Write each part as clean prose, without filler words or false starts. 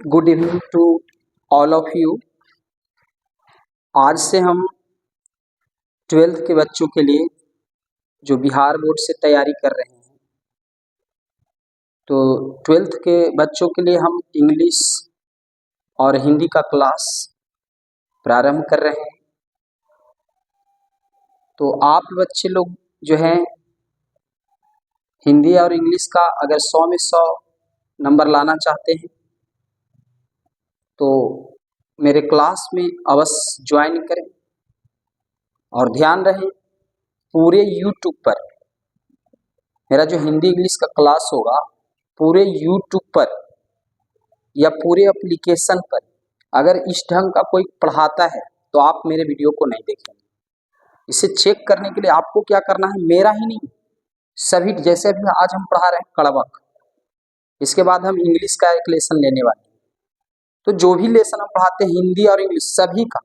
Good evening to all of you. आज से हम ट्वेल्थ के बच्चों के लिए जो बिहार बोर्ड से तैयारी कर रहे हैं, तो ट्वेल्थ के बच्चों के लिए हम इंग्लिश और हिंदी का क्लास प्रारंभ कर रहे हैं। तो आप बच्चे लोग जो हैं हिंदी और इंग्लिश का अगर 100 में 100 नंबर लाना चाहते हैं तो मेरे क्लास में अवश्य ज्वाइन करें। और ध्यान रहे, पूरे यूट्यूब पर मेरा जो हिंदी इंग्लिश का क्लास होगा, पूरे यूट्यूब पर या पूरे एप्लीकेशन पर अगर इस ढंग का कोई पढ़ाता है तो आप मेरे वीडियो को नहीं देखेंगे। इसे चेक करने के लिए आपको क्या करना है, मेरा ही नहीं, सभी, जैसे भी आज हम पढ़ा रहे हैं कड़वक, इसके बाद हम इंग्लिश का एक लेसन लेने वाले हैं। तो जो भी लेसन हम पढ़ाते हैं हिंदी और इंग्लिश सभी का,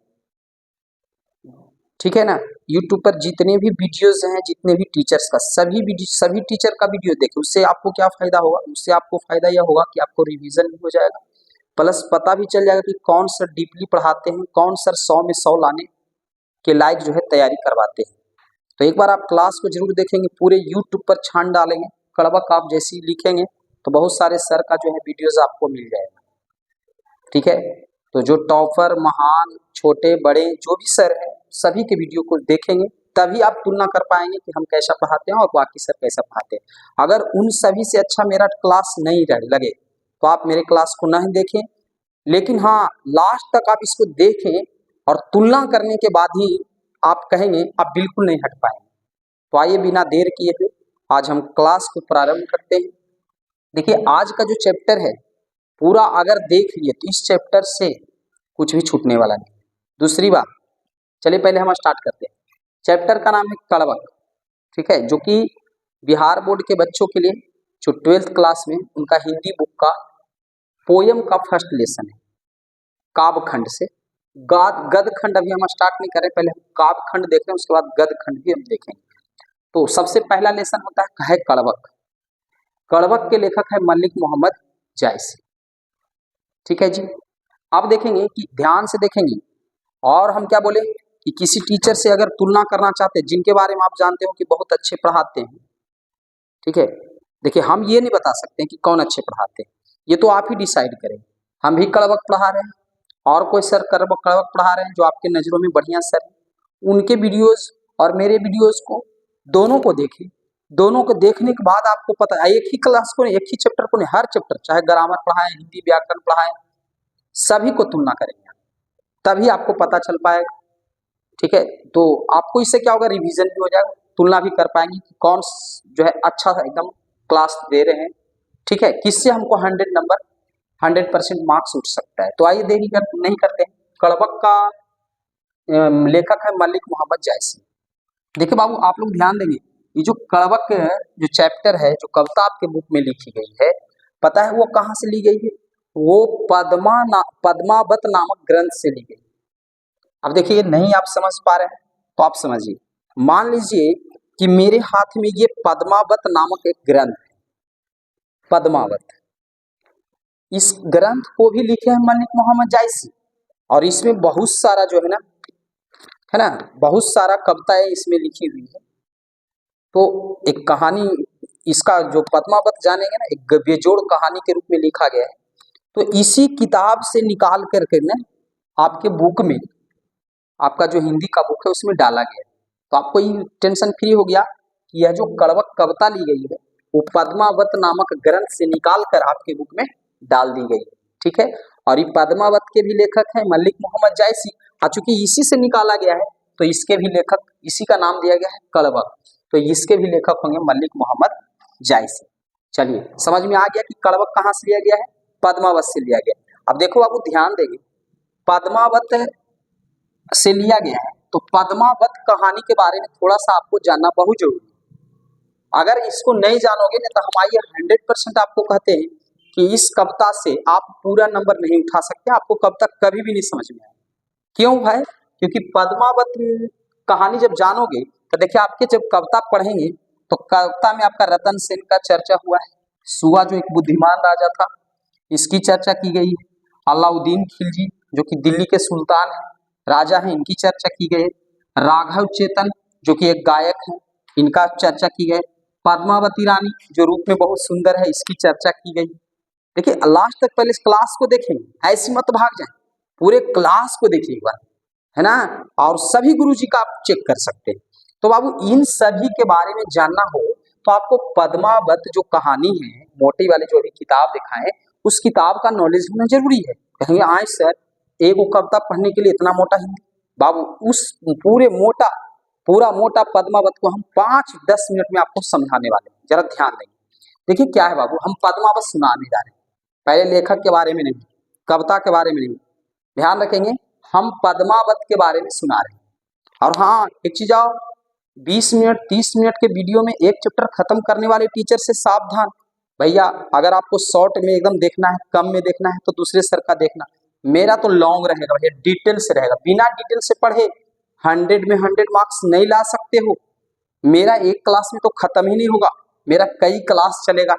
ठीक है ना, यूट्यूब पर जितने भी वीडियोस हैं, जितने भी टीचर्स का, सभी टीचर का वीडियो देखें। उससे आपको क्या फायदा होगा? उससे आपको फायदा यह होगा कि आपको रिवीजन भी हो जाएगा, प्लस पता भी चल जाएगा कि कौन सर डीपली पढ़ाते हैं, कौन सर 100 में 100 लाने के लायक जो है तैयारी करवाते हैं। तो एक बार आप क्लास को जरूर देखेंगे, पूरे यूट्यूब पर छान डालेंगे, कड़वक आप जैसे ही लिखेंगे तो बहुत सारे सर का जो है वीडियोज आपको मिल जाएगा, ठीक है। तो जो टॉपर, महान, छोटे बड़े जो भी सर हैं, सभी के वीडियो को देखेंगे, तभी आप तुलना कर पाएंगे कि हम कैसा पढ़ाते हैं और बाकी सर कैसा पढ़ाते हैं। अगर उन सभी से अच्छा मेरा क्लास नहीं लगे तो आप मेरे क्लास को नहीं देखें, लेकिन हाँ, लास्ट तक आप इसको देखें और तुलना करने के बाद ही आप कहेंगे, आप बिल्कुल नहीं हट पाएंगे। तो आइए बिना देर किए हुए आज हम क्लास को प्रारंभ करते हैं। देखिए, आज का जो चैप्टर है पूरा अगर देख लिए तो इस चैप्टर से कुछ भी छूटने वाला नहीं। दूसरी बात, चलिए पहले हम स्टार्ट करते हैं। चैप्टर का नाम है कड़वक, ठीक है, जो कि बिहार बोर्ड के बच्चों के लिए जो 12th क्लास में उनका हिंदी बुक का पोयम का फर्स्ट लेसन है। काव्य खंड से गद खंड अभी हम स्टार्ट नहीं करें, पहले हम काव्य खंड देखें, उसके बाद गद खंड भी हम देखेंगे। तो सबसे पहला लेसन होता है कड़वक। कड़वक के लेखक है मलिक मोहम्मद जायसी, ठीक है जी। अब देखेंगे कि ध्यान से देखेंगे, और हम क्या बोले कि किसी टीचर से अगर तुलना करना चाहते हैं जिनके बारे में आप जानते हो कि बहुत अच्छे पढ़ाते हैं, ठीक है, देखिए हम ये नहीं बता सकते हैं कि कौन अच्छे पढ़ाते हैं, ये तो आप ही डिसाइड करें। हम भी कड़वक पढ़ा रहे हैं और कोई सर कड़वक पढ़ा रहे हैं जो आपके नज़रों में बढ़िया सर है, उनके वीडियोस और मेरे वीडियोस को दोनों को देखें। दोनों को देखने के बाद आपको पता है, एक ही क्लास को, एक ही चैप्टर को नहीं, हर चैप्टर, चाहे ग्रामर पढ़ाएं, हिंदी व्याकरण पढ़ाएं, सभी को तुलना करेंगे, तभी आपको पता चल पाएगा, ठीक है। तो आपको इससे क्या होगा, रिवीजन भी हो जाएगा, तुलना भी कर पाएंगे कि कौन जो है अच्छा एकदम क्लास दे रहे हैं, ठीक है, किससे हमको 100 नंबर 100% मार्क्स उठ सकता है। तो आइए देरी नहीं करते हैं। कड़वक का लेखक है मलिक मोहम्मद जायसी। देखिए बाबू, आप लोग ध्यान देंगे, ये जो कड़वक जो चैप्टर है, जो कविता आपके बुक में लिखी गई है, पता है वो कहाँ से ली गई है? वो पद्मावत नामक ग्रंथ से ली गई। अब देखिए, नहीं आप समझ पा रहे हैं तो आप समझिए। मान लीजिए कि मेरे हाथ में ये पद्मावत नामक एक ग्रंथ है, पद्मावत, इस ग्रंथ को भी लिखे हैं मलिक मोहम्मद जायसी, और इसमें बहुत सारा जो है ना, बहुत सारा कविताएं इसमें लिखी हुई है। तो एक कहानी, इसका जो पद्मावत जानेंगे ना, एक बेजोड़ कहानी के रूप में लिखा गया है। तो इसी किताब से निकाल करके ना आपके बुक में, आपका जो हिंदी का बुक है उसमें डाला गया है। तो आपको ये टेंशन फ्री हो गया कि यह जो कड़वक कविता ली गई है वो पद्मावत नामक ग्रंथ से निकाल कर आपके बुक में डाल दी गई, ठीक है। और ये पद्मावत के भी लेखक हैं मलिक मोहम्मद जायसी, चूंकि इसी से निकाला गया है तो इसके भी लेखक, इसी का नाम दिया गया है कड़वक, तो इसके भी लेखक होंगे मलिक मोहम्मद जायसी। चलिए समझ में आ गया कि कड़वक कहाँ से लिया गया है, पद्मावत से लिया गया। अब देखो बाबू, ध्यान देंगे, पद्मावत से लिया गया है तो पद्मावत कहानी के बारे में थोड़ा सा आपको जानना बहुत जरूरी है। अगर इसको नहीं जानोगे ना तो हम आइए 100% आपको कहते हैं कि इस कविता से आप पूरा नंबर नहीं उठा सकते, आपको कविता कभी भी नहीं समझ में आए। क्यों भाई? क्योंकि पद्मावत कहानी जब जानोगे तो देखिए, आपके जब कविता पढ़ेंगे तो कविता में आपका रतन सेन का चर्चा हुआ है, सुआ जो एक बुद्धिमान राजा था, इसकी चर्चा की गई है। अलाउद्दीन खिलजी जो कि दिल्ली के सुल्तान हैं, राजा हैं, इनकी चर्चा की गई। राघव चेतन जो कि एक गायक है, इनका चर्चा की गई। पद्मावती रानी जो रूप में बहुत सुंदर है, इसकी चर्चा की गई। देखिए लास्ट तक पहले इस क्लास को देखेंगे, ऐसी मत भाग जाए, पूरे क्लास को देखिए एक बार, है ना। और सभी गुरुजी का आप चेक कर सकते हैं। तो बाबू इन सभी के बारे में जानना हो तो आपको पद्मावत जो कहानी है, मोटी वाली जो अभी किताब दिखाएं, उस किताब का नॉलेज होना जरूरी है। कहेंगे आए सर एक कविता पढ़ने के लिए इतना मोटा हिंदी, बाबू उस पूरा मोटा पद्मावत को हम 5-10 मिनट में आपको समझाने वाले हैं, जरा ध्यान देंगे। देखिए क्या है बाबू, हम पद्मावत सुनाने जा रहे हैं, पहले लेखक के बारे में नहीं, कविता के बारे में नहीं, ध्यान रखेंगे हम पद्मावत के बारे में सुना रहे हैं। और हाँ एक चीज आओ, 20 मिनट 30 मिनट के वीडियो में एक चैप्टर खत्म करने वाले टीचर से सावधान भैया। अगर आपको शॉर्ट में एकदम देखना है, कम में देखना है तो दूसरे सर का देखना, मेरा तो लॉन्ग रहेगा भैया, डिटेल से रहेगा। बिना डिटेल से पढ़े 100 में 100 मार्क्स नहीं ला सकते हो। मेरा एक क्लास में तो खत्म ही नहीं होगा, मेरा कई क्लास चलेगा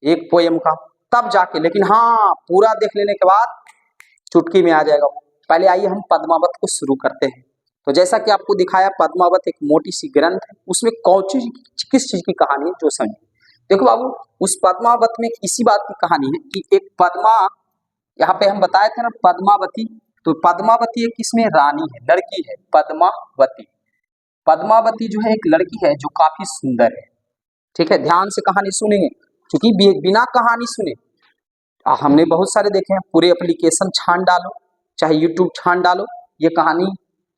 एक पोयम का, तब जाके। लेकिन हाँ पूरा देख लेने के बाद चुटकी में आ जाएगा। पहले आइए हम पद्मावत को शुरू करते हैं। तो जैसा कि आपको दिखाया, पद्मावत एक मोटी सी ग्रंथ है, उसमें किस चीज की कहानी है जो समझे। देखो बाबू उस पद्मावत में इसी बात की कहानी है कि एक पद्मा, यहाँ पे हम बताए थे ना पद्मावती, तो पद्मावती एक इसमें रानी है, लड़की है पद्मावती। पद्मावती जो है एक लड़की है जो काफी सुंदर है, ठीक है। ध्यान से कहानी सुनेंगे, क्योंकि बिना कहानी सुने हमने बहुत सारे देखे हैं, पूरे एप्लीकेशन छान डालो, चाहे यूट्यूब छान डालो, ये कहानी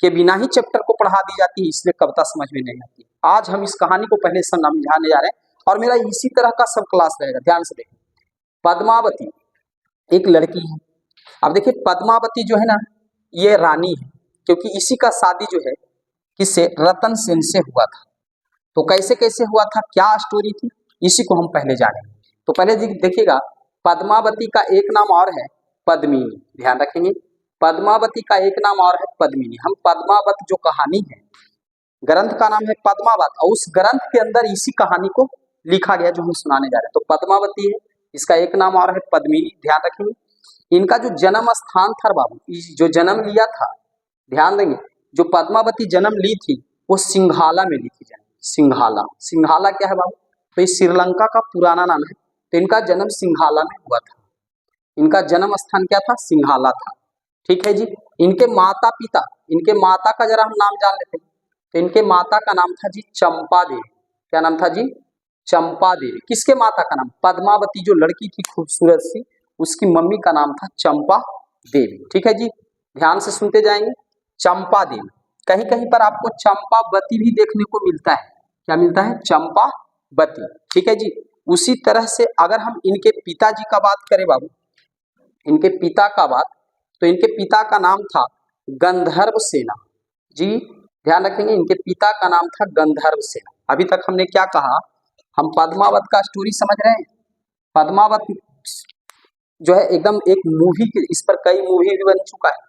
के बिना ही चैप्टर को पढ़ा दी जाती है, इसलिए कविता समझ में नहीं आती। आज हम इस कहानी को पहले समझाने जा रहे हैं और मेरा इसी तरह का सब क्लास रहेगा, ध्यान से देखें। पद्मावती एक लड़की है। अब देखिए पद्मावती जो है ना ये रानी है, क्योंकि इसी का शादी जो है किससे, रतन सेन से हुआ था। तो कैसे कैसे हुआ था, क्या स्टोरी थी, इसी को हम पहले जानेंगे। तो पहले देखिएगा पद्मावती का एक नाम और है पद्मिनी, ध्यान रखेंगे पद्मावती का एक नाम और है पद्मिनी। हम पद्मावत जो कहानी है, ग्रंथ का नाम है पद्मावत, और उस ग्रंथ के अंदर इसी कहानी को लिखा गया जो हम सुनाने जा रहे हैं। तो पद्मावती है, इसका एक नाम और है पद्मिनी, ध्यान रखेंगे। इनका जो जन्म स्थान था बाबू, जो जन्म लिया था, ध्यान देंगे, जो पद्मावती जन्म ली थी वो सिंघाला में ली थी जन्म। सिंघाला, सिंघाला क्या है बाबू, तो ये श्रीलंका का पुराना नाम है। तो इनका जन्म सिंघाला में हुआ था, इनका जन्म स्थान क्या था, सिंघाला था, ठीक है जी। इनके माता पिता, इनके माता का जरा हम नाम जान लेते हैं। तो इनके माता का नाम था जी चंपा देवी। क्या नाम था जी, चंपा देवी। किसके माता का नाम, पद्मावती जो लड़की थी खूबसूरत सी, उसकी मम्मी का नाम था चंपा देवी, ठीक है जी। ध्यान से सुनते जाएंगे, चंपा देवी। कहीं कहीं पर आपको चंपावती भी देखने को मिलता है, क्या मिलता है, चंपावती, ठीक है जी। उसी तरह से अगर हम इनके पिताजी का बात करें बाबू, इनके पिता का बात, तो इनके पिता का नाम था गंधर्व सेना जी, ध्यान रखेंगे इनके पिता का नाम था गंधर्व सेना। अभी तक हमने क्या कहा, हम पद्मावत का स्टोरी समझ रहे हैं। पद्मावत जो है एकदम एक मूवी, इस पर कई मूवी भी बन चुका है,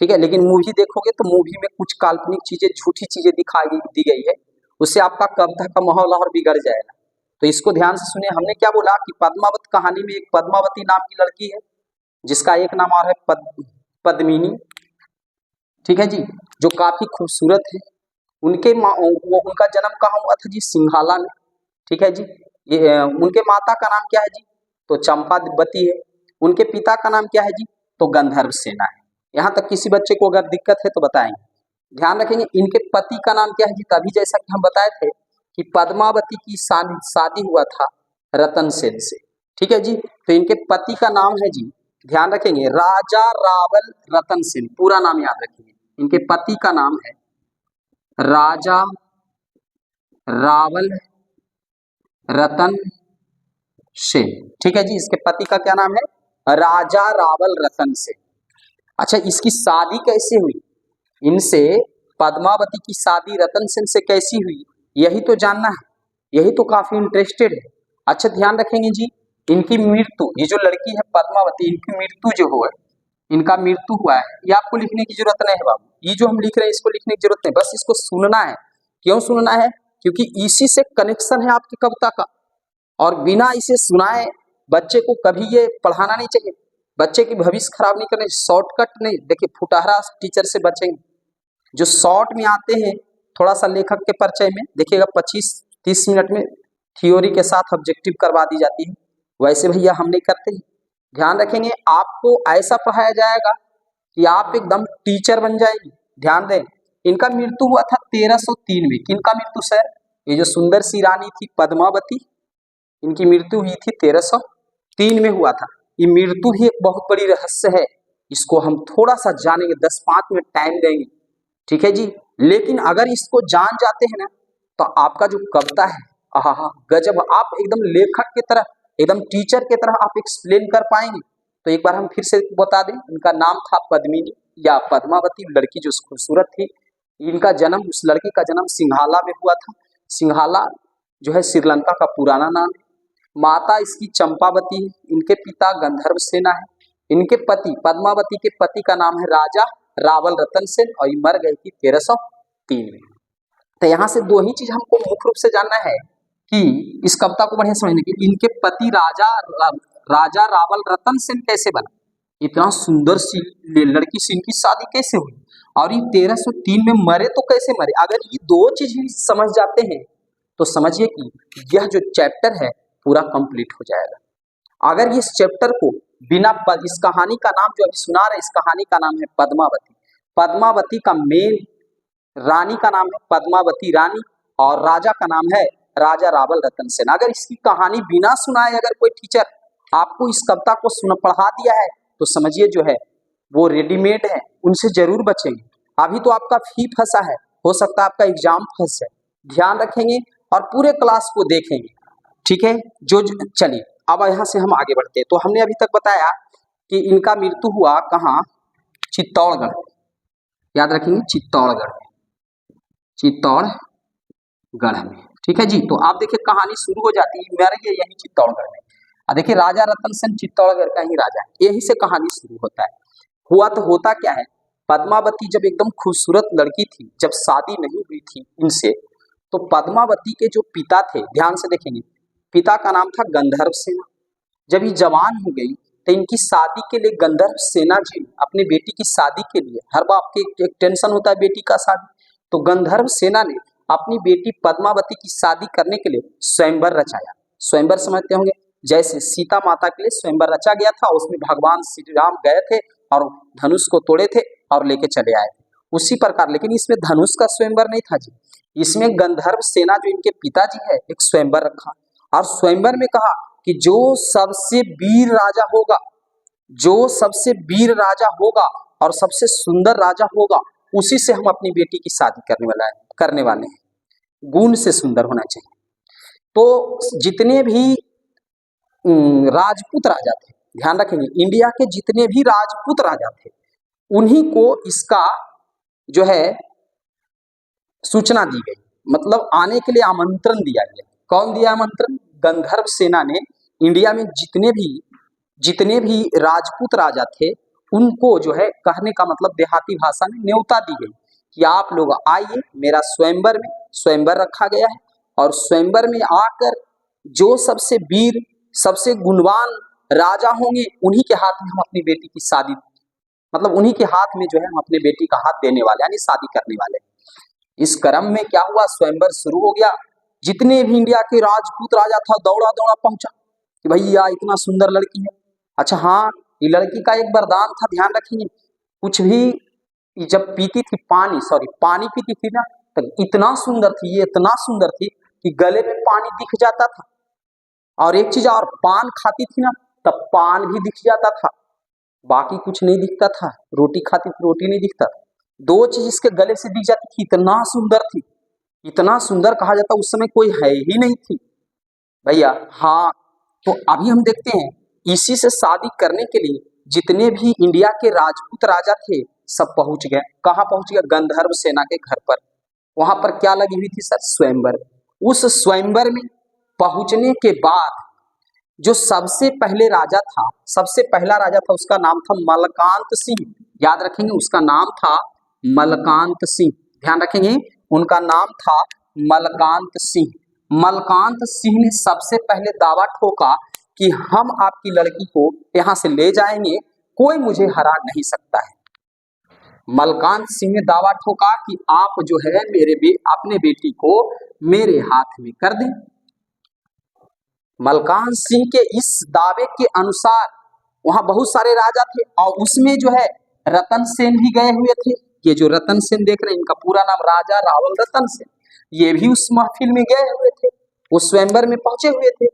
ठीक है। लेकिन मूवी देखोगे तो मूवी में कुछ काल्पनिक चीजें, झूठी चीजें दिखाई दी गई है, उससे आपका कविता का माहौल और बिगड़ जाएगा। तो इसको ध्यान से सुनिए। हमने क्या बोला कि पद्मावत कहानी में एक पद्मावती नाम की लड़की है जिसका एक नाम और है पद्मिनी, ठीक है जी, जो काफी खूबसूरत है। उनका जन्म कहाँ हुआ था जी, सिंघाला में, ठीक है जी। ये उनके माता का नाम क्या है जी, तो चंपावती है। उनके पिता का नाम क्या है जी, तो गंधर्व सेना है। यहाँ तक किसी बच्चे को अगर दिक्कत है तो बताएंगे, ध्यान रखेंगे। इनके पति का नाम क्या है जी, तभी जैसा कि हम बताए थे कि पद्मावती की शादी हुआ था रतन सेन से, ठीक है जी। तो इनके पति का नाम है जी, ध्यान रखेंगे, राजा रावल रतन सेन, पूरा नाम याद रखेंगे। इनके पति का नाम है राजा रावल रतन सेन, ठीक है जी। इसके पति का क्या नाम है, राजा रावल रतन सेन। अच्छा, इसकी शादी कैसे हुई, इनसे पद्मावती की शादी रतन सेन से कैसी हुई, यही तो जानना है, यही तो काफी इंटरेस्टेड है। अच्छा ध्यान रखेंगे जी, इनकी मृत्यु, ये जो लड़की है पद्मावती, इनकी मृत्यु जो हुआ, इनका मृत्यु हुआ है, ये आपको लिखने की जरूरत नहीं है बाबू। ये जो हम लिख रहे हैं इसको लिखने की जरूरत नहीं, बस इसको सुनना है। क्यों सुनना है, क्योंकि इसी से कनेक्शन है आपकी कविता का, और बिना इसे सुनाए बच्चे को कभी ये पढ़ाना नहीं चाहिए। बच्चे की भविष्य खराब नहीं करने, शॉर्टकट नहीं। देखिए फुटहरा टीचर से बचेंगे, जो शॉर्ट में आते हैं थोड़ा सा लेखक के परिचय में देखिएगा 25-30 मिनट में थ्योरी के साथ ऑब्जेक्टिव करवा दी जाती है, वैसे भैया हम नहीं करते। ध्यान रखेंगे आपको ऐसा पढ़ाया जाएगा कि आप एकदम टीचर बन जाएंगे। ध्यान दें, इनका मृत्यु हुआ था 1303 में। किनका मृत्यु सर? ये जो सुंदर सी रानी थी पद्मावती, इनकी मृत्यु हुई थी 1303 में हुआ था। ये मृत्यु भी एक बहुत बड़ी रहस्य है, इसको हम थोड़ा सा जानेंगे, 10-5 मिनट टाइम देंगे, ठीक है जी। लेकिन अगर इसको जान जाते हैं ना तो आपका जो कविता है आहा गजब, आप एकदम लेखक की तरह, एकदम टीचर की तरह आप एक्सप्लेन कर पाएंगे। तो एक बार हम फिर से बता दें, इनका नाम था पद्मिनी या पद्मावती, लड़की जो खूबसूरत थी। इनका जन्म, उस लड़की का जन्म सिंघाला में हुआ था। सिंघाला जो है श्रीलंका का पुराना नाम है। माता इसकी चंपावती है, इनके पिता गंधर्व सेना है। इनके पति, पद्मावती के पति का नाम है राजा रावल रतन सेन और ये मर गई थी 1303 में। तो यहाँ से दो ही चीज हमको मुख्य रूप से जानना है कि इस कविता को बढ़िया समझने की, इनके पति राजा रावल रतन सेन कैसे बना, इतना सुंदर सी लड़की से इनकी शादी कैसे हुई, और ये 1303 में मरे तो कैसे मरे। अगर ये दो चीज भी समझ जाते हैं तो समझिए कि यह जो चैप्टर है पूरा कंप्लीट हो जाएगा। अगर इस चैप्टर को बिना इस कहानी का नाम जो अभी सुना रहे, इस कहानी का नाम है पद्मावती। पद्मावती का मेन रानी का नाम है पद्मावती रानी और राजा का नाम है राजा रावल रतन सेन। अगर इसकी कहानी बिना सुनाए अगर कोई टीचर आपको इस कविता को पढ़ा दिया है तो समझिए जो है वो रेडीमेड है, उनसे जरूर बचेंगे। अभी तो आपका फी फंसा है, हो सकता है आपका एग्जाम फंस जाए। ध्यान रखेंगे और पूरे क्लास को देखेंगे, ठीक है। जो चलिए अब यहाँ से हम आगे बढ़ते हैं। तो हमने अभी तक बताया कि इनका मृत्यु हुआ कहाँ? चित्तौड़गढ़, याद रखेंगे चित्तौड़गढ़ में, चित्तौड़गढ़ में, ठीक है जी। तो आप देखिए कहानी शुरू हो जाती है, मर गए यही चित्तौड़गढ़ में। देखिए राजा रतन सेन चित्तौड़गढ़ का ही राजा है, यही से कहानी शुरू होता है। हुआ तो होता क्या है, पद्मावती जब एकदम खूबसूरत लड़की थी, जब शादी नहीं हुई थी इनसे, तो पद्मावती के जो पिता थे, ध्यान से देखेंगे, पिता का नाम था गंधर्व सेना। जब ये जवान हो गई तो इनकी शादी के लिए गंधर्व सेना जी अपनी बेटी की शादी के लिए, हर बाप के एक टेंशन होता है बेटी का शादी, तो गंधर्व सेना ने अपनी बेटी पद्मावती की शादी करने के लिए स्वयंवर रचाया। स्वयंवर समझते होंगे, जैसे सीता माता के लिए स्वयंवर रचा गया था, उसमें भगवान श्री राम गए थे और धनुष को तोड़े थे और लेके चले आए थे, उसी प्रकार। लेकिन इसमें धनुष का स्वयंवर नहीं था जी, इसमें गंधर्व सेना जो इनके पिताजी है एक स्वयंवर रखा और स्वयंवर में कहा कि जो सबसे वीर राजा होगा, जो सबसे वीर राजा होगा और सबसे सुंदर राजा होगा, उसी से हम अपनी बेटी की शादी करने वाले हैं। गुण से सुंदर होना चाहिए। तो जितने भी राजपूत राजा थे, ध्यान रखेंगे, इंडिया के जितने भी राजपूत राजा थे उन्हीं को इसका जो है सूचना दी गई, मतलब आने के लिए आमंत्रण दिया गया। कौन दिया आमंत्रण? गंधर्व सेना ने इंडिया में जितने भी राजपूत राजा थे उनको जो है, कहने का मतलब देहाती भाषा में न्योता दी गई कि आप लोग आइए मेरा स्वयंवर में, स्वयंवर रखा गया है और स्वयंवर में आकर जो सबसे वीर सबसे गुणवान राजा होंगे उन्हीं के हाथ में हम अपनी बेटी की शादी, मतलब उन्हीं के हाथ में जो है हम अपने बेटी का हाथ देने वाले, यानी शादी करने वाले। इस क्रम में क्या हुआ, स्वयंवर शुरू हो गया। जितने भी इंडिया के राजपूत राजा था दौड़ा दौड़ा पहुंचा कि भैया इतना सुंदर लड़की है। अच्छा हाँ, ये लड़की का एक वरदान था, ध्यान रखेंगे, कुछ भी जब पीती थी पानी पीती थी ना, तो इतना सुंदर थी, ये इतना सुंदर थी कि गले में पानी दिख जाता था। और एक चीज और, पान खाती थी ना तब पान भी दिख जाता था, बाकी कुछ नहीं दिखता था। रोटी खाती थी, रोटी नहीं दिखता था। दो चीज इसके गले से दिख जाती थी, इतना सुंदर थी, इतना सुंदर कहा जाता उस समय कोई है ही नहीं थी भैया। हाँ, तो अभी हम देखते हैं इसी से शादी करने के लिए जितने भी इंडिया के राजपूत राजा थे सब पहुंच गए। कहाँ पहुंच गए? गंधर्व सेना के घर पर। वहां पर क्या लगी हुई थी सर? स्वयंवर। उस स्वयंवर में पहुंचने के बाद जो सबसे पहले राजा था, सबसे पहला राजा था, उसका नाम था मलकांत सिंह। याद रखेंगे, उसका नाम था मलकांत सिंह। ध्यान रखेंगे, उनका नाम था मलकांत सिंह। मलकांत सिंह ने सबसे पहले दावा ठोका कि हम आपकी लड़की को यहाँ से ले जाएंगे कोई मुझे हरा नहीं सकता है। मलकान सिंह ने दावा ठोका कि आप जो है अपने बेटी को मेरे हाथ में कर दें। मलकान सिंह के इस दावे के अनुसार वहां बहुत सारे राजा थे और उसमें जो है रतन सेन भी गए हुए थे। ये जो रतन सेन देख रहे हैं, इनका पूरा नाम राजा रावल रतन सेन, ये भी उस महफिल में गए हुए थे, उस स्वयंवर में पहुंचे हुए थे।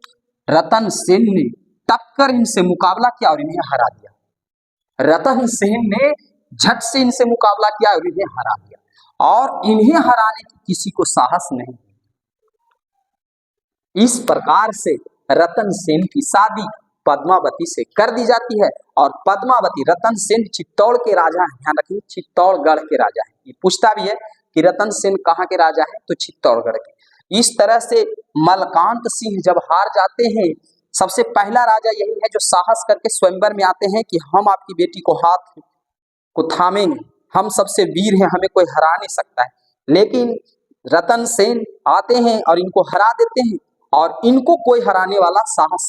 रतन सेन ने टक्कर इनसे मुकाबला किया और इन्हें हरा दिया। रतन सेन ने झट से इनसे मुकाबला किया और इन्हें हरा दिया और इन्हें हराने की किसी को साहस नहीं। इस प्रकार से रतन सेन की शादी पद्मावती से कर दी जाती है और पद्मावती, रतन सेन चित्तौड़ के राजा हैं, ध्यान रखिए चित्तौड़गढ़ के राजा हैं। ये पूछता भी है कि रतन सेन कहाँ के राजा हैं, तो चित्तौड़गढ़ के। इस तरह से मलकांत सिंह जब हार जाते हैं, सबसे पहला राजा यही है जो साहस करके स्वयंवर में आते हैं कि हम आपकी बेटी को हाथ को थामेंगे, हम सबसे वीर हैं, हमें कोई हरा नहीं सकता है। लेकिन रतन सेन आते हैं और इनको हरा देते हैं और इनको कोई हराने वाला साहस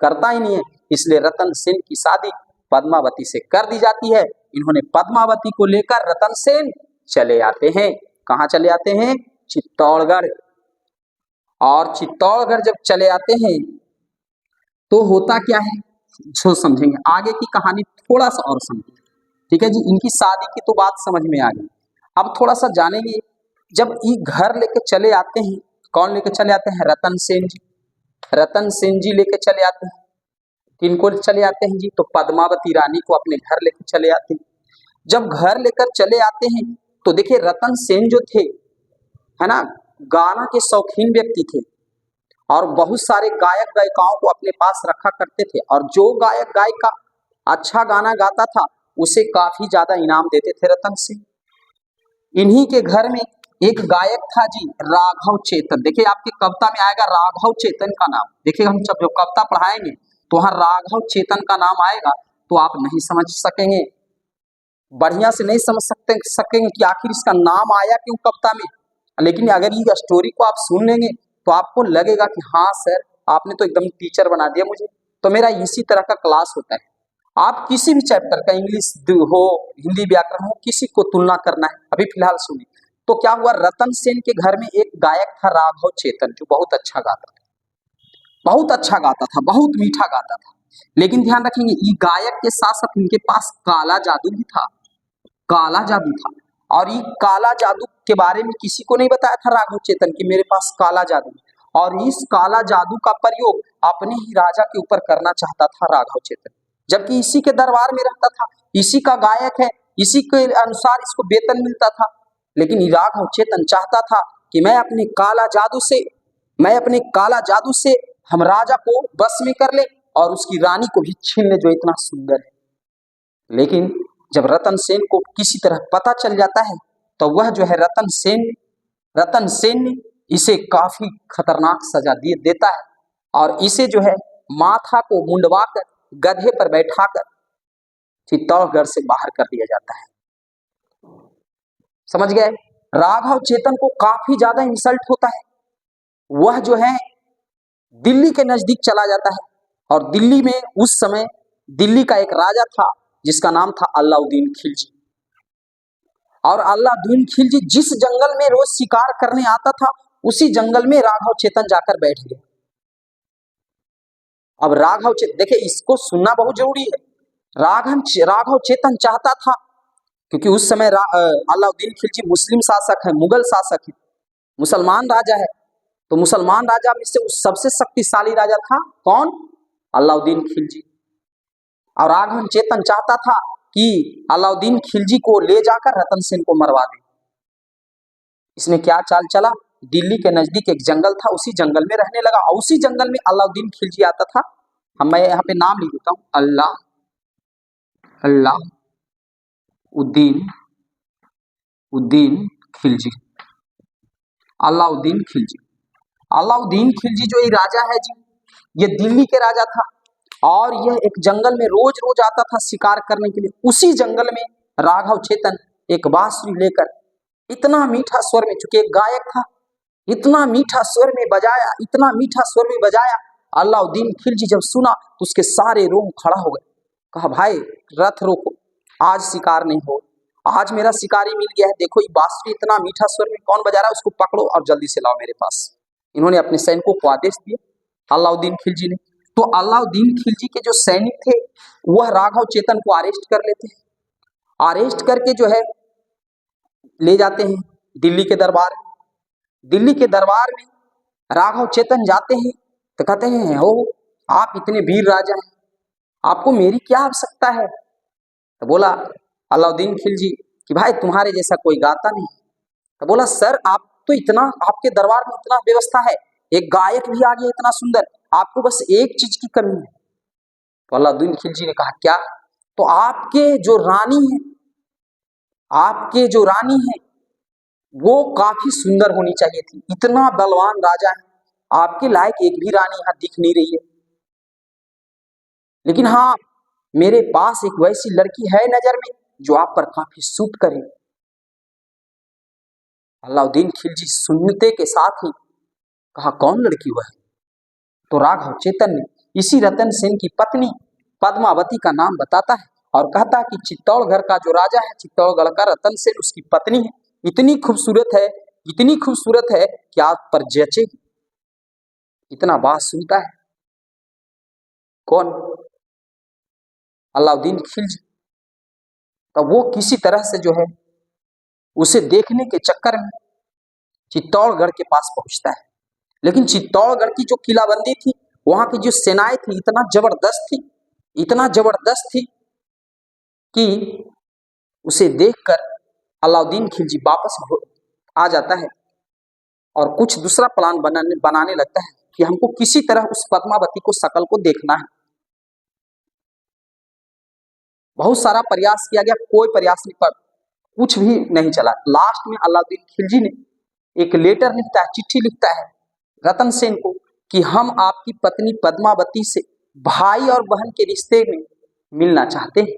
करता ही नहीं है, इसलिए रतन सेन की शादी पद्मावती से कर दी जाती है। इन्होंने पद्मावती को लेकर रतन सेन चले आते हैं। कहाँ चले आते हैं? चित्तौड़गढ़। और चित्तौड़गढ़ जब चले आते हैं तो होता क्या है जो समझेंगे, आगे की कहानी थोड़ा सा और समझेंगे, ठीक है जी। इनकी शादी की तो बात समझ में आ गई, अब थोड़ा सा जानेंगे। जब ये घर लेके चले आते हैं, कौन लेके चले आते हैं? रतन सेन जी। रतन सेन जी लेके चले आते हैं, किनको चले आते हैं जी? तो पद्मावती रानी को अपने घर लेके चले आते हैं। जब घर लेकर चले आते हैं तो देखिए रतन सेन जो थे, है ना, गाना के शौकीन व्यक्ति थे और बहुत सारे गायक गायिकाओं को अपने पास रखा करते थे और जो गायक गायिका अच्छा गाना गाता था उसे काफी ज्यादा इनाम देते थे रतन सिंह। इन्हीं के घर में एक गायक था जी, राघव चेतन। देखिए आपकी कविता में आएगा राघव चेतन का नाम, देखिए हम जब कविता पढ़ाएंगे तो वहां राघव चेतन का नाम आएगा तो आप नहीं समझ सकेंगे, बढ़िया से नहीं समझ सकेंगे कि आखिर इसका नाम आया क्यों कविता में। लेकिन अगर ये स्टोरी को आप सुन लेंगे तो आपको लगेगा कि हाँ सर, आपने तो एकदम टीचर बना दिया मुझे। तो मेरा इसी तरह का क्लास होता है, आप किसी भी चैप्टर का, इंग्लिश हो, हिंदी व्याकरण हो, किसी को तुलना करना है। अभी फिलहाल सुनिए, तो क्या हुआ, रतन सेन के घर में एक गायक था राघव चेतन, जो बहुत अच्छा गाता था, बहुत अच्छा गाता था, बहुत मीठा गाता था। लेकिन ध्यान रखेंगे, ये गायक के साथ साथ इनके पास काला जादू भी था, काला जादू था। और ये काला जादू के बारे में किसी को नहीं बताया था राघव चेतन कि मेरे पास काला जादू, और इस काला जादू का प्रयोग अपने ही राजा के ऊपर करना चाहता था राघव चेतन, जबकि इसी के दरबार में रहता था, इसी का गायक है, इसी के अनुसार इसको वेतन मिलता था। लेकिन राघव चेतन चाहता था कि मैं अपने काला जादू से हम राजा को बस में कर ले और उसकी रानी को भी छीन ले जो इतना सुंदर है। लेकिन जब रतन सेन को किसी तरह पता चल जाता है तो वह जो है रतन सेन ने इसे काफी खतरनाक सजा देता है और इसे जो है माथा को मुंडवाकर गधे पर बैठाकर चित्तौड़गढ़ से बाहर कर दिया जाता है। समझ गए? राघव चेतन को काफी ज्यादा इंसल्ट होता है, वह जो है दिल्ली के नजदीक चला जाता है और दिल्ली में उस समय दिल्ली का एक राजा था जिसका नाम था अलाउद्दीन खिलजी। और अलाउद्दीन खिलजी जिस जंगल में रोज शिकार करने आता था उसी जंगल में राघव चेतन जाकर बैठ गया। अब राघव चेतन, देखिए इसको सुनना बहुत जरूरी है, राघव चेतन चाहता था, क्योंकि उस समय अलाउद्दीन खिलजी मुस्लिम शासक है, मुगल शासक है, मुसलमान राजा है, तो मुसलमान राजा में से उस सबसे शक्तिशाली राजा था कौन? अलाउद्दीन खिलजी। और राघव चेतन चाहता था कि अलाउद्दीन खिलजी को ले जाकर रतन सेन को मरवा दे। इसने क्या चाल चला, दिल्ली के नजदीक एक जंगल था, उसी जंगल में रहने लगा और उसी जंगल में अलाउद्दीन खिलजी आता था। मैं यहाँ पे नाम लिख देता हूँ, अलाउद्दीन खिलजी। अलाउद्दीन खिलजी जो ये राजा है जी, ये दिल्ली के राजा था और यह एक जंगल में रोज रोज आता था शिकार करने के लिए। उसी जंगल में राघव चेतन एक बांसुरी लेकर इतना मीठा स्वर में, चूंकि एक गायक था, इतना मीठा स्वर में बजाया, अलाउद्दीन खिलजी जब सुना तो उसके सारे रोम खड़ा हो गए। कहा भाई रथ रोको, आज शिकार नहीं हो, आज मेरा शिकारी मिल गया है, देखो ये बांसुरी इतना मीठा स्वर में कौन बजा रहा है, उसको पकड़ो और जल्दी से लाओ मेरे पास। इन्होंने अपने सैनिकों को आदेश दिया, अलाउद्दीन खिलजी ने। तो अलाउद्दीन खिलजी के जो सैनिक थे वह राघव चेतन को अरेस्ट कर लेते हैं, अरेस्ट करके जो है ले जाते हैं दिल्ली के दरबार में। दिल्ली के दरबार में राघव चेतन जाते हैं तो कहते हैं, हो आप इतने वीर राजा हैं, आपको मेरी क्या आवश्यकता है? तो बोला अलाउद्दीन खिलजी कि भाई तुम्हारे जैसा कोई गाता नहीं। तो बोला सर आप तो इतना, आपके दरबार में इतना व्यवस्था है, एक गायक भी आ गया इतना सुंदर, आपको बस एक चीज की कमी है। तो अलाउद्दीन खिलजी ने कहा क्या? तो आपके जो रानी है, आपके जो रानी है वो काफी सुंदर होनी चाहिए थी, इतना बलवान राजा है, आपके लायक एक भी रानी यहाँ दिख नहीं रही है, लेकिन हाँ मेरे पास एक वैसी लड़की है नजर में जो आप पर काफी सूट करे। अलाउद्दीन खिलजी सुनते के साथ ही कहा कौन लड़की वह है? तो राघव चेतन ने इसी रतन सेन की पत्नी पद्मावती का नाम बताता है और कहता है कि चित्तौड़गढ़ का जो राजा है, चित्तौड़गढ़ का रतन सेन उसकी पत्नी है, इतनी खूबसूरत है, इतनी खूबसूरत है कि आप पर जचेगी। इतना बात सुनता है कौन? अलाउद्दीन खिलजी। तो वो किसी तरह से जो है उसे देखने के चक्कर में चित्तौड़गढ़ के पास पहुंचता है, लेकिन चित्तौड़गढ़ की जो किलाबंदी थी, वहां की जो सेनाएं थी इतना जबरदस्त थी, इतना जबरदस्त थी कि उसे देखकर अलाउद्दीन खिलजी वापस आ जाता है और कुछ दूसरा प्लान बनाने लगता है कि हमको किसी तरह उस पद्मावती को शकल को देखना है। बहुत सारा प्रयास किया गया, कोई प्रयास नहीं, पर कुछ भी नहीं चला। लास्ट में अलाउद्दीन खिलजी ने एक लेटर लिखता है, चिट्ठी लिखता है रतन सेन को कि हम आपकी पत्नी पद्मावती से भाई और बहन के रिश्ते में मिलना चाहते हैं।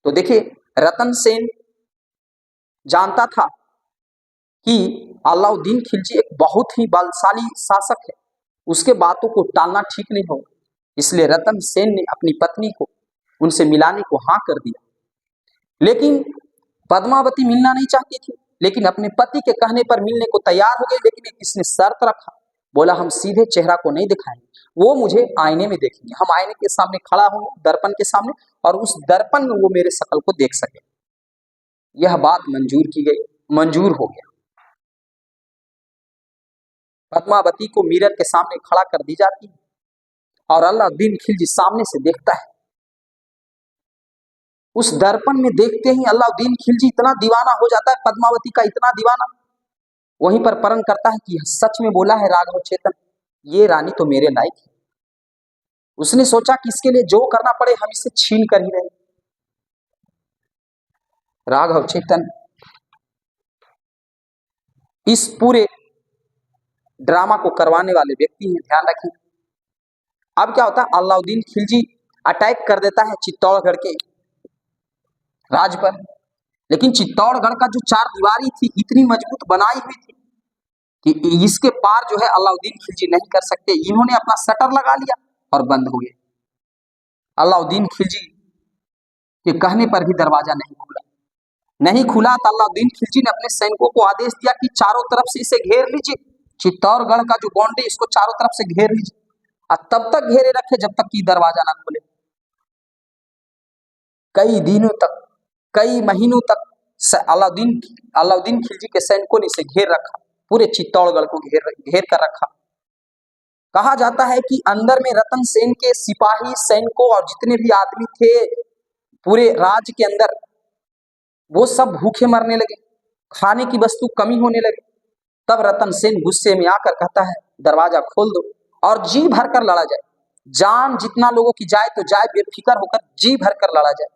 तो देखिए रतन सेन जानता था कि अलाउद्दीन खिलजी एक बहुत ही बलशाली शासक है, उसके बातों को टालना ठीक नहीं होगा, इसलिए रतन सेन ने अपनी पत्नी को उनसे मिलाने को हाँ कर दिया। लेकिन पद्मावती मिलना नहीं चाहती थी, लेकिन अपने पति के कहने पर मिलने को तैयार हो गई, लेकिन इसने शर्त रखा, बोला हम सीधे चेहरा को नहीं दिखाएंगे, वो मुझे आईने में देखेंगे, हम आईने के सामने खड़ा होंगे, दर्पण के सामने, और उस दर्पण में वो मेरे शकल को देख सके। यह बात मंजूर की गई, मंजूर हो गया। पद्मावती को मिरर के सामने खड़ा कर दी जाती है और अलाउद्दीन खिलजी सामने से देखता है। उस दर्पण में देखते ही अलाउद्दीन खिलजी इतना दीवाना हो जाता है, पद्मावती का इतना दीवाना, वहीं पर प्रण करता है कि सच में बोला है राघव चेतन, ये रानी तो मेरे लायक है। उसने सोचा कि इसके लिए जो करना पड़े हम इसे छीन कर ही रहे। राघव चेतन इस पूरे ड्रामा को करवाने वाले व्यक्ति हैं, ध्यान रखें। अब क्या होता है, अलाउद्दीन खिलजी अटैक कर देता है चित्तौड़गढ़ के राज पर, लेकिन चित्तौड़गढ़ का जो चार दीवारी थी इतनी मजबूत बनाई हुई थी कि इसके पार जो है अलाउद्दीन खिलजी नहीं कर सकते। इन्होंने अपना शटर लगा लिया और बंद हो गए। अलाउद्दीन खिलजी के कहने पर भी दरवाजा नहीं खुला तो अलाउद्दीन खिलजी ने अपने सैनिकों को आदेश दिया कि चारों तरफ से इसे घेर लीजिए, चित्तौड़गढ़ का जो बाउंड्री इसको चारों तरफ से घेर लीजिए और तब तक घेरे रखे जब तक कि दरवाजा ना खुले। कई दिनों तक, कई महीनों तक अलाउद्दीन खिलजी के सैनिकों ने इसे घेर रखा, पूरे चित्तौड़गढ़ को घेर कर रखा। कहा जाता है कि अंदर में रतन सेन के सिपाही, सैनिकों और जितने भी आदमी थे पूरे राज्य के अंदर, वो सब भूखे मरने लगे, खाने की वस्तु कमी होने लगी। तब रतन सेन गुस्से में आकर कहता है दरवाजा खोल दो और जी भर कर लड़ा जाए, जान जितना लोगों की जाए तो जाए, बेफिक्र होकर जी भर कर लड़ा जाए।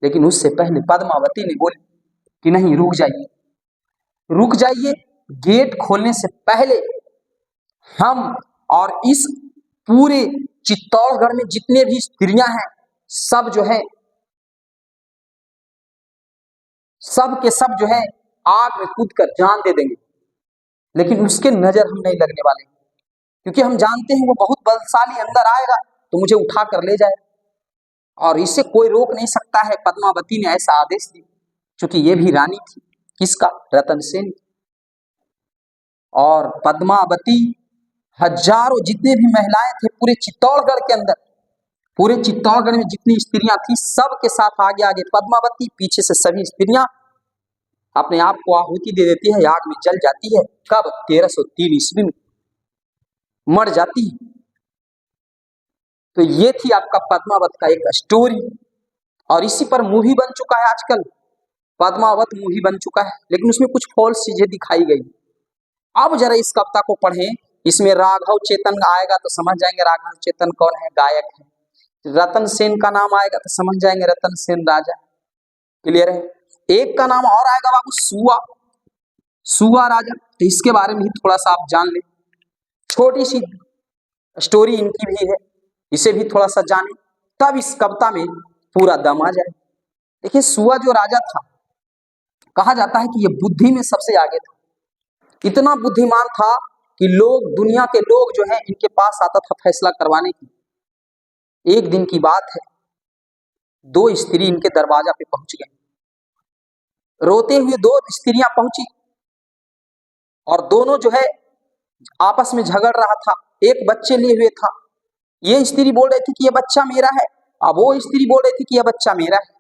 लेकिन उससे पहले पद्मावती ने बोली कि नहीं, रुक जाइए, रुक जाइए, गेट खोलने से पहले हम और इस पूरे चित्तौड़गढ़ में जितने भी स्त्रियां हैं सब जो है, सब के सब जो है आग में कूदकर जान दे देंगे, लेकिन उसके नजर हम नहीं लगने वाले, क्योंकि हम जानते हैं वो बहुत बलशाली अंदर आएगा तो मुझे उठा कर ले जाए। और इसे कोई रोक नहीं सकता है। पद्मावती ने ऐसा आदेश दिया, क्योंकि ये भी रानी थी किसका, रतन सेन। और पद्मावती हजारों जितने भी महिलाएं थे पूरे चित्तौड़गढ़ के अंदर, पूरे चित्तौड़गढ़ में जितनी स्त्रियां थी सब के साथ आगे आगे पद्मावती, पीछे से सभी स्त्रियां अपने आप को आहुति दे देती है, आग में जल जाती है। कब, 1303 ईस्वी में मर जाती है। तो ये थी आपका पद्मावत का एक स्टोरी, और इसी पर मूवी बन चुका है आजकल। पद्मावत मूवी बन चुका है, लेकिन उसमें कुछ फॉल्स चीजें दिखाई गई। अब जरा इस कविता को पढ़ें, इसमें राघव चेतन आएगा तो समझ जाएंगे राघव चेतन कौन है, गायक है। रतन सेन का नाम आएगा तो समझ जाएंगे रतन सेन राजा। क्लियर है। एक का नाम और आएगा बाबू, सुआ, सुआ राजा। तो इसके बारे में ही थोड़ा सा आप जान लें, छोटी सी स्टोरी इनकी भी है, इसे भी थोड़ा सा जाने, तब इस कविता में पूरा दम आ जाए। देखिए, सुआ जो राजा था, कहा जाता है कि ये बुद्धि में सबसे आगे था। इतना बुद्धिमान था कि लोग, दुनिया के लोग जो है इनके पास आता था फैसला करवाने की। एक दिन की बात है, दो स्त्री इनके दरवाजा पे पहुंच गए। रोते हुए दो स्त्रियां पहुंची, और दोनों जो है आपस में झगड़ रहा था। एक बच्चे लिए हुए था, ये स्त्री बोल रही थी कि ये बच्चा मेरा है, अब वो स्त्री बोल रही थी कि यह बच्चा मेरा है।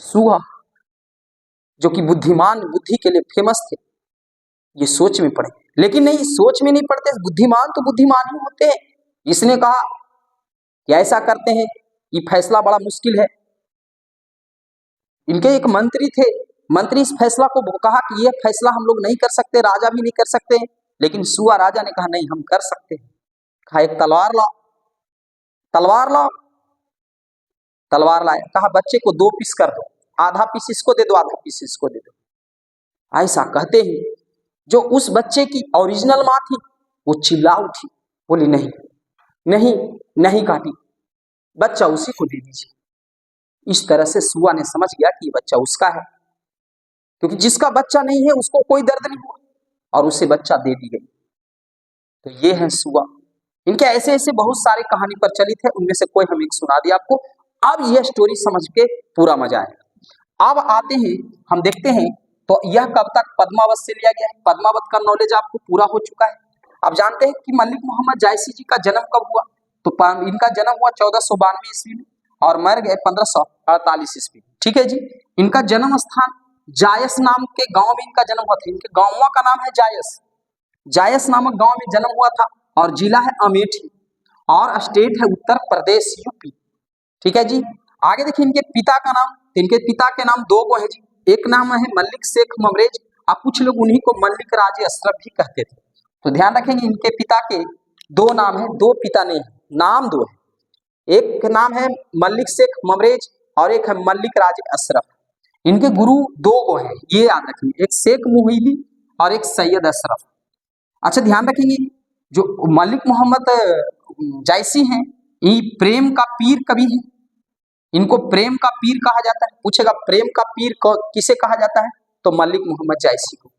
सुआ जो कि बुद्धिमान, बुद्धि के लिए फेमस थे, ये सोच में पड़े, लेकिन नहीं, सोच में नहीं पड़ते, बुद्धिमान तो बुद्धिमान ही होते हैं। इसने कहा कि ऐसा करते हैं, ये फैसला बड़ा मुश्किल है। इनके एक मंत्री थे, मंत्री इस फैसला को कहा कि यह फैसला हम लोग नहीं कर सकते, राजा भी नहीं कर सकते, लेकिन सुआ राजा ने कहा नहीं, हम कर सकते हैं। कहा एक तलवार लाओ, तलवार लाओ, तलवार लाया। कहा बच्चे को दो पीस कर दो, आधा पीस इसको दे दो, आधा पीस इसको दे दो। ऐसा कहते ही जो उस बच्चे की ओरिजिनल माँ थी वो चिल्ला उठी, बोली नहीं नहीं नहीं काटी, बच्चा उसी को दे दीजिए। इस तरह से सुआ ने समझ गया कि ये बच्चा उसका है, क्योंकि जिसका बच्चा नहीं है उसको कोई दर्द नहीं हुआ, और उसे बच्चा दे दी गई। तो ये है सुआ। इनके ऐसे ऐसे बहुत सारे कहानी प्रचलित है, उनमें से कोई हम एक सुना दिया आपको। अब यह स्टोरी समझ के पूरा मजा आएगा। अब आते हैं, हम देखते हैं, तो यह कब तक पद्मावत से लिया गया है। पद्मावत का नॉलेज आपको पूरा हो चुका है। अब जानते हैं कि मलिक मोहम्मद जायसी जी का जन्म कब हुआ। तो इनका जन्म हुआ 1492 ईस्वी में, और मर गए 1548 ईस्वी में। ठीक है जी। इनका जन्म स्थान जायस नाम के गांव में इनका जन्म हुआ था। इनके गांव का नाम है जायस, जायस नामक गांव में जन्म हुआ था, और जिला है अमेठी, और स्टेट है उत्तर प्रदेश, यूपी। ठीक है जी। आगे देखिए इनके पिता का नाम, तो इनके पिता के नाम दो को है जी। एक नाम है मलिक शेख ममरेज, आप कुछ लोग उन्हीं को मलिक राजे अशरफ भी कहते थे। तो ध्यान रखेंगे, इनके पिता के दो नाम है, दो पिता नहीं, नाम दो है। एक नाम है मलिक शेख ममरेज, और एक है मलिक राजे अशरफ। इनके गुरु दो को है, ये याद रखेंगे, एक शेख मुहिदी और एक सैयद अशरफ। अच्छा ध्यान रखेंगे, जो मलिक मोहम्मद जायसी हैं, ये प्रेम का पीर कवि है। इनको प्रेम का पीर कहा जाता है। पूछेगा प्रेम का पीर किसे कहा जाता है, तो मलिक मोहम्मद जायसी को।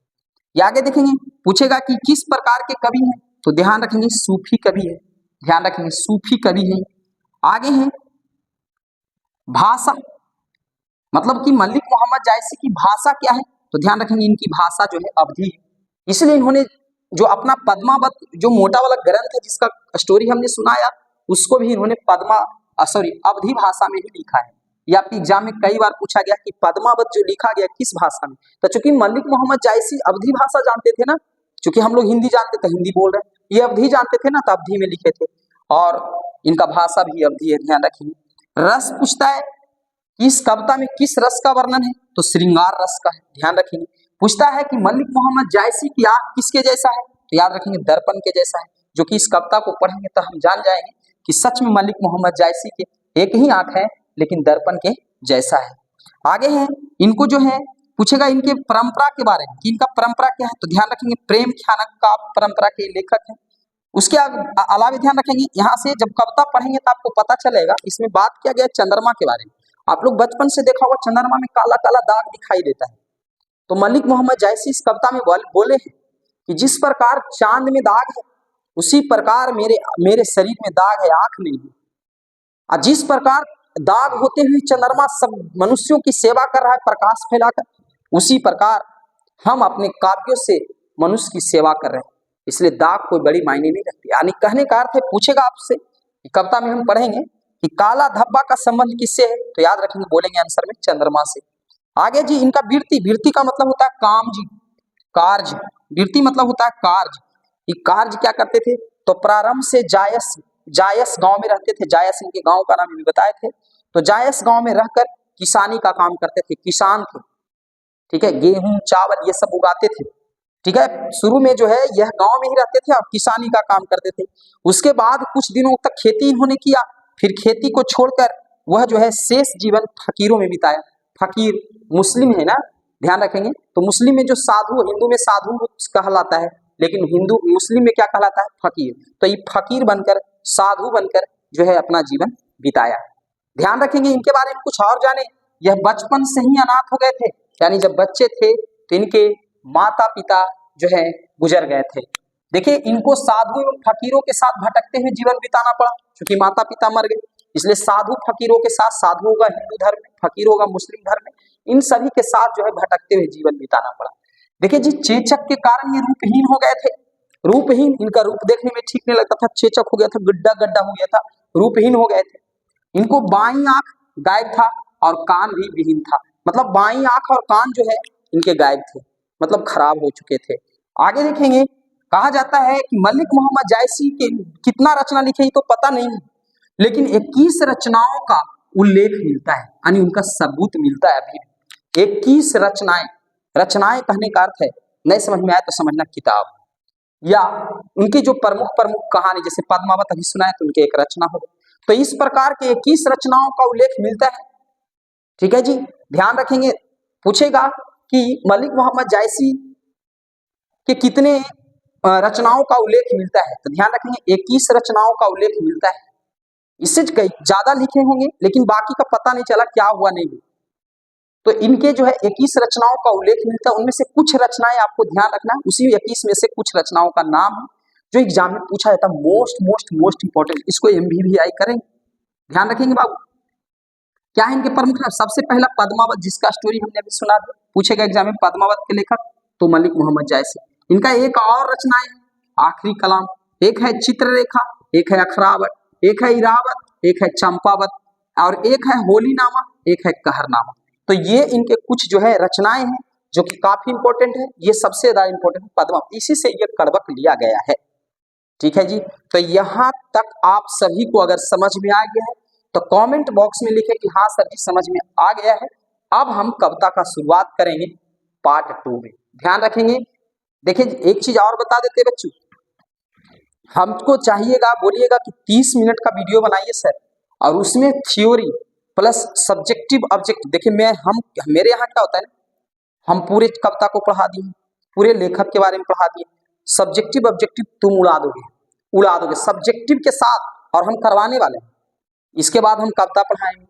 ये आगे देखेंगे, पूछेगा कि किस प्रकार के कवि हैं, तो ध्यान रखेंगे सूफी कवि है। ध्यान रखेंगे सूफी कवि है। आगे है भाषा, मतलब कि मलिक मोहम्मद जायसी की भाषा क्या है, तो ध्यान रखेंगे इनकी भाषा जो है अवधी है। इसलिए इन्होंने जो अपना पद्मावत, जो मोटा वाला ग्रंथ है जिसका स्टोरी हमने सुनाया, उसको भी इन्होंने अवधी भाषा में ही लिखा है। ये आपके एग्जाम में कई बार पूछा गया कि पद्मावत जो लिखा गया किस भाषा में। तो चूंकि मलिक मोहम्मद जायसी अवधी भाषा जानते थे ना, चूंकि हम लोग हिंदी जानते थे, हिंदी बोल रहे हैं, ये अवधी जानते थे ना, तो अवधी में लिखे थे, और इनका भाषा भी अवधी है। ध्यान रखिए। रस पूछता है, इस कविता में किस रस का वर्णन है, तो श्रृंगार रस का है। ध्यान रखेंगे। पूछता है कि मलिक मोहम्मद जायसी की आंख किसके जैसा है, तो याद रखेंगे दर्पण के जैसा है। जो कि इस कविता को पढ़ेंगे तो हम जान जाएंगे कि सच में मलिक मोहम्मद जायसी के एक ही आंख है, लेकिन दर्पण के जैसा है। आगे है, इनको जो है पूछेगा इनके परंपरा के बारे में कि इनका परंपरा क्या है, तो ध्यान रखेंगे प्रेम ख्यानक का परंपरा के लेखक है। उसके अलावा ध्यान रखेंगे, यहाँ से जब कविता पढ़ेंगे तो आपको पता चलेगा इसमें बात किया गया चंद्रमा के बारे में। आप लोग बचपन से देखा होगा चंद्रमा में काला काला दाग दिखाई देता है, तो मलिक मोहम्मद जायसी इस कविता में बोले हैं कि जिस प्रकार चांद में दाग है, उसी प्रकार मेरे शरीर में दाग है, आंख नहीं है। और जिस प्रकार दाग होते हुए चंद्रमा सब मनुष्यों की सेवा कर रहा है प्रकाश फैलाकर, उसी प्रकार हम अपने काव्यों से मनुष्य की सेवा कर रहे हैं। इसलिए दाग कोई बड़ी मायने नहीं रखती। यानी कहने का अर्थ है, पूछेगा आपसे कविता में हम पढ़ेंगे कि काला धब्बा का संबंध किससे है, तो याद रखेंगे, बोलेंगे आंसर में चंद्रमा से। आगे जी इनका वृत्ति, वृत्ति का मतलब होता है काम जी, कार्य। वृत्ति मतलब होता है कार्य। ये कार्य क्या करते थे, तो प्रारंभ से जायस, जायस गांव में रहते थे। जायस इनके गांव का नाम भी बताए थे। तो जायस गांव में रहकर किसानी का काम करते थे, किसान थे। ठीक है, गेहूं चावल ये सब उगाते थे। ठीक है, शुरू में जो है यह गांव में ही रहते थे और किसानी का काम करते थे। उसके बाद कुछ दिनों तक खेती इन्होंने किया, फिर खेती को छोड़कर वह जो है शेष जीवन फकीरों में बिताया। फकीर मुस्लिम है ना, ध्यान रखेंगे। तो मुस्लिम में जो साधु, हिंदू में साधु कहलाता है, लेकिन हिंदू मुस्लिम में क्या कहलाता है, फकीर। तो ये फकीर बनकर, साधु बनकर जो है अपना जीवन बिताया। ध्यान रखेंगे इनके बारे में कुछ और जाने। यह बचपन से ही अनाथ हो गए थे, यानी जब बच्चे थे तो इनके माता पिता जो है गुजर गए थे। देखिए इनको साधु एवं फकीरों के साथ भटकते हुए जीवन बिताना पड़ा, क्योंकि माता पिता मर गए। इसलिए साधु फकीरों के साथ, साधु होगा हिंदू धर्म में, फकीर होगा मुस्लिम धर्म में, इन सभी के साथ जो है भटकते हुए जीवन बिताना पड़ा। देखिए जी चेचक के कारण ये रूपहीन हो गए थे। रूपहीन, इनका रूप देखने में ठीक नहीं लगता था, चेचक हो गया था, गड्ढा गड्ढा हो गया था, रूपहीन हो गए थे। इनको बाईं आंख गायब था और कान भी विहीन था, मतलब बाईं आंख और कान जो है इनके गायब थे, मतलब खराब हो चुके थे। आगे देखेंगे, कहा जाता है कि मलिक मोहम्मद जायसी के कितना रचना लिखे तो पता नहीं, लेकिन 21 रचनाओं का उल्लेख मिलता है, यानी उनका सबूत मिलता है अभी भी। 21 रचनाएं, रचनाएं कहने का अर्थ है, नहीं समझ में आए तो समझना किताब, या उनकी जो प्रमुख प्रमुख कहानी, जैसे पद्मावत अभी सुना है तो उनकी एक रचना हो। तो इस प्रकार के 21 रचनाओं का उल्लेख मिलता है। ठीक है जी, ध्यान रखेंगे। पूछेगा कि मलिक मोहम्मद जायसी के कितने रचनाओं का उल्लेख मिलता है, तो ध्यान रखेंगे 21 रचनाओं का उल्लेख मिलता है। इससे कई ज्यादा लिखे होंगे, लेकिन बाकी का पता नहीं चला क्या हुआ नहीं। तो इनके जो है 21 रचनाओं का उल्लेख मिलता है। उनमें से कुछ रचनाएं आपको ध्यान रखना है, उसी 21 में से कुछ रचनाओं का नाम है जो एग्जाम में पूछा जाता है। मोस्ट मोस्ट मोस्ट इंपॉर्टेंट, इसको MBBI करेंगे, ध्यान रखेंगे बाबू। क्या है इनके प्रमुख नाम, सबसे पहला पद्मावत, जिसका स्टोरी हमने अभी सुना, पूछेगा एग्जाम में पद्मावत के लेखक तो मलिक मोहम्मद जायसी। इनका एक और रचना है आखिरी कलाम, एक है चित्ररेखा, एक है अखरावत, एक है इरावत, एक है चंपावत, और एक है होलीनामा, एक है कहरनामा। तो ये इनके कुछ जो है रचनाएं हैं जो कि काफी इंपॉर्टेंट है। ये सबसे ज्यादा इंपॉर्टेंट है पद्मावत, इसी से ये कड़वक लिया गया है। ठीक है जी, तो यहां तक आप सभी को अगर समझ में आ गया है तो कमेंट बॉक्स में लिखें कि हाँ सर जी समझ में आ गया है। अब हम कविता का शुरुआत करेंगे पार्ट 2 में, ध्यान रखेंगे। देखिए एक चीज और बता देते बच्चों, हमको चाहिएगा, बोलिएगा कि 30 मिनट का वीडियो बनाइए सर, और उसमें थ्योरी प्लस सब्जेक्टिव ऑब्जेक्टिव। देखिए मेरे यहाँ क्या होता है ना, हम पूरे कविता को पढ़ा दिए, पूरे लेखक के बारे में पढ़ा दिए, सब्जेक्टिव ऑब्जेक्टिव तुम उड़ा दोगे सब्जेक्टिव के साथ, और हम करवाने वाले हैं। इसके बाद हम कविता पढ़ाएंगे,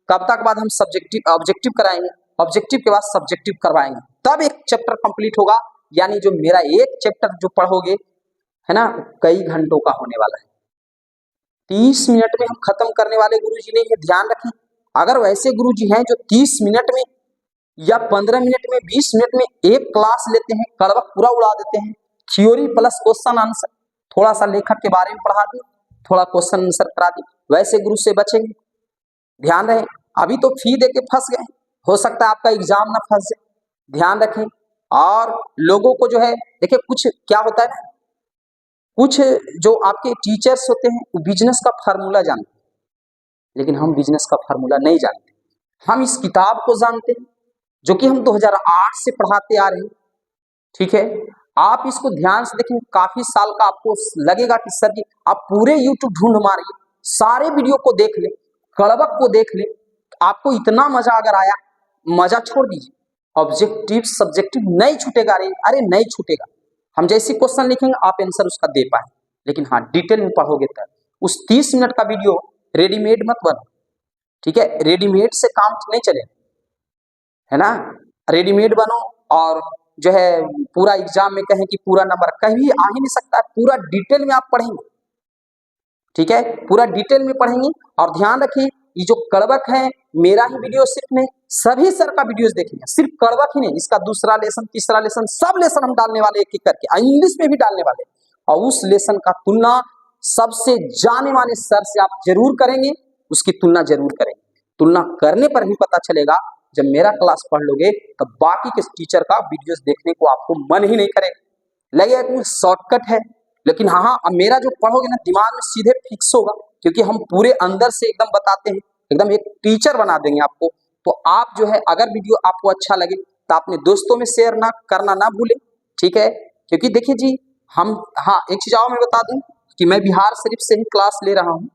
कविता के बाद हम सब्जेक्टिव ऑब्जेक्टिव कराएंगे, ऑब्जेक्टिव के बाद सब्जेक्टिव करवाएंगे, तब एक चैप्टर कंप्लीट होगा। यानी जो मेरा एक चैप्टर जो पढ़ोगे है ना, कई घंटों का होने वाला है। 30 मिनट में हम खत्म करने वाले गुरुजी नहीं है, ध्यान रखें। अगर वैसे गुरुजी हैं जो 30 मिनट में या 15 मिनट में, 20 मिनट में एक क्लास लेते हैं, कड़वक पूरा उड़ा देते हैं, थ्योरी प्लस क्वेश्चन आंसर, थोड़ा सा लेखक के बारे में पढ़ा दिए, थोड़ा क्वेश्चन आंसर करा दिए, वैसे गुरु से बचेंगे। ध्यान रहे, अभी तो फी दे के फंस गए, हो सकता है आपका एग्जाम ना फंस जाए, ध्यान रखें। और लोगों को जो है, देखिए कुछ क्या होता है ना, कुछ जो आपके टीचर्स होते हैं वो बिजनेस का फार्मूला जानते हैं, लेकिन हम बिजनेस का फार्मूला नहीं जानते। हम इस किताब को जानते हैं जो कि हम 2008 से पढ़ाते आ रहे हैं। ठीक है, आप इसको ध्यान से देखें, काफी साल का आपको लगेगा कि सर जी आप पूरे YouTube ढूंढ मारिए, सारे वीडियो को देख ले, कड़वक को देख ले, आपको इतना मजा अगर आया, मजा छोड़ दीजिए, ऑब्जेक्टिव सब्जेक्टिव नहीं छूटेगा। अरे नहीं छूटेगा, हम जैसे क्वेश्चन लिखेंगे आप आंसर उसका दे पाए, लेकिन हाँ डिटेल में पढ़ोगे तब। उस 30 मिनट का वीडियो रेडीमेड मत बनो, ठीक है, रेडीमेड से काम नहीं चले, है ना, रेडीमेड बनो। और जो है पूरा एग्जाम में कहें कि पूरा नंबर, कहीं आ ही नहीं सकता, पूरा डिटेल में आप पढ़ेंगे, ठीक है, पूरा डिटेल में पढ़ेंगे। और ध्यान रखिए ये जो कड़वक है मेरा ही वीडियो सिर्फ नहीं, सभी सर का वीडियोस देखेंगे, सिर्फ कड़वक ही नहीं, इसका दूसरा लेसन, तीसरा लेसन, सब लेसन हम डालने वाले एक एक करके, इंग्लिश में भी डालने वाले। और उस लेसन का तुलना सबसे जाने माने सर से आप जरूर करेंगे, उसकी तुलना जरूर करेंगे। तुलना करने पर ही पता चलेगा, जब मेरा क्लास पढ़ लोगे तब बाकी के टीचर का वीडियोस देखने को आपको मन ही नहीं करेगा, लगेगा कि शॉर्टकट है। लेकिन हाँ, अब मेरा जो पढ़ोगे ना दिमाग में सीधे फिक्स होगा, क्योंकि हम पूरे अंदर से एकदम बताते हैं, एकदम एक टीचर बना देंगे आपको। तो आप जो है अगर वीडियो आपको अच्छा लगे तो अपने दोस्तों में शेयर ना करना ना भूलें, ठीक है। क्योंकि देखिए जी हम, हाँ एक चीज और मैं बता दूं कि मैं बिहार शरीफ से ही क्लास ले रहा हूँ,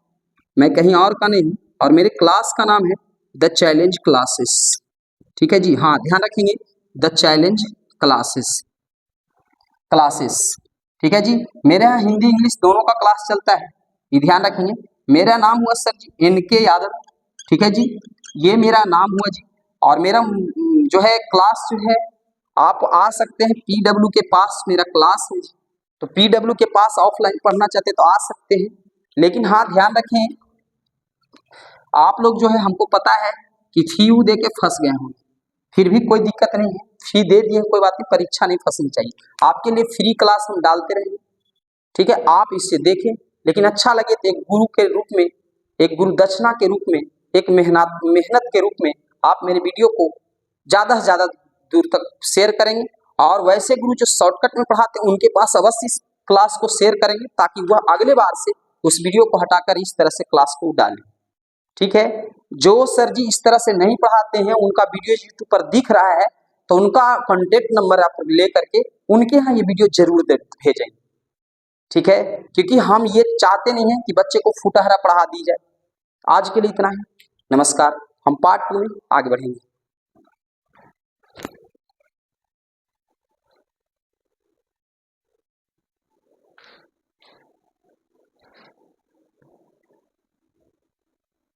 मैं कहीं और का नहीं हूँ, और मेरे क्लास का नाम है द चैलेंज क्लासेस, ठीक है जी। हाँ ध्यान रखेंगे, द चैलेंज क्लासेस, ठीक है जी। मेरे यहाँ हिंदी इंग्लिश दोनों का क्लास चलता है, ये ध्यान रखेंगे। मेरा नाम हुआ सर जी NK यादव, ठीक है जी, ये मेरा नाम हुआ जी। और मेरा जो है क्लास जो है आप आ सकते हैं PW के पास, मेरा क्लास है जी। तो PW के पास ऑफलाइन पढ़ना चाहते तो आ सकते हैं। लेकिन हाँ ध्यान रखें, आप लोग जो है हमको पता है कि फी दे के फंस गए हों, फिर भी कोई दिक्कत नहीं है, फी दे दिए कोई बात नहीं, परीक्षा नहीं फंसनी चाहिए। आपके लिए फ्री क्लास हम डालते रहेंगे, ठीक है। आप इससे देखें, लेकिन अच्छा लगे तो एक गुरु के रूप में, एक गुरु दक्षिणा के रूप में, एक मेहनत के रूप में आप मेरे वीडियो को ज़्यादा से ज़्यादा दूर तक शेयर करेंगे। और वैसे गुरु जो शॉर्टकट में पढ़ाते हैं उनके पास अवश्य इस क्लास को शेयर करेंगे, ताकि वह अगले बार से उस वीडियो को हटाकर इस तरह से क्लास को डालें, ठीक है। जो सर जी इस तरह से नहीं पढ़ाते हैं, उनका वीडियो यूट्यूब पर दिख रहा है, तो उनका कॉन्टेक्ट नंबर आप ले करके उनके यहाँ ये वीडियो जरूर भेजेंगे, ठीक है। क्योंकि हम ये चाहते नहीं हैं कि बच्चे को फुटहरा पढ़ा दी जाए। आज के लिए इतना ही, नमस्कार। हम पार्ट 2 में आगे बढ़ेंगे।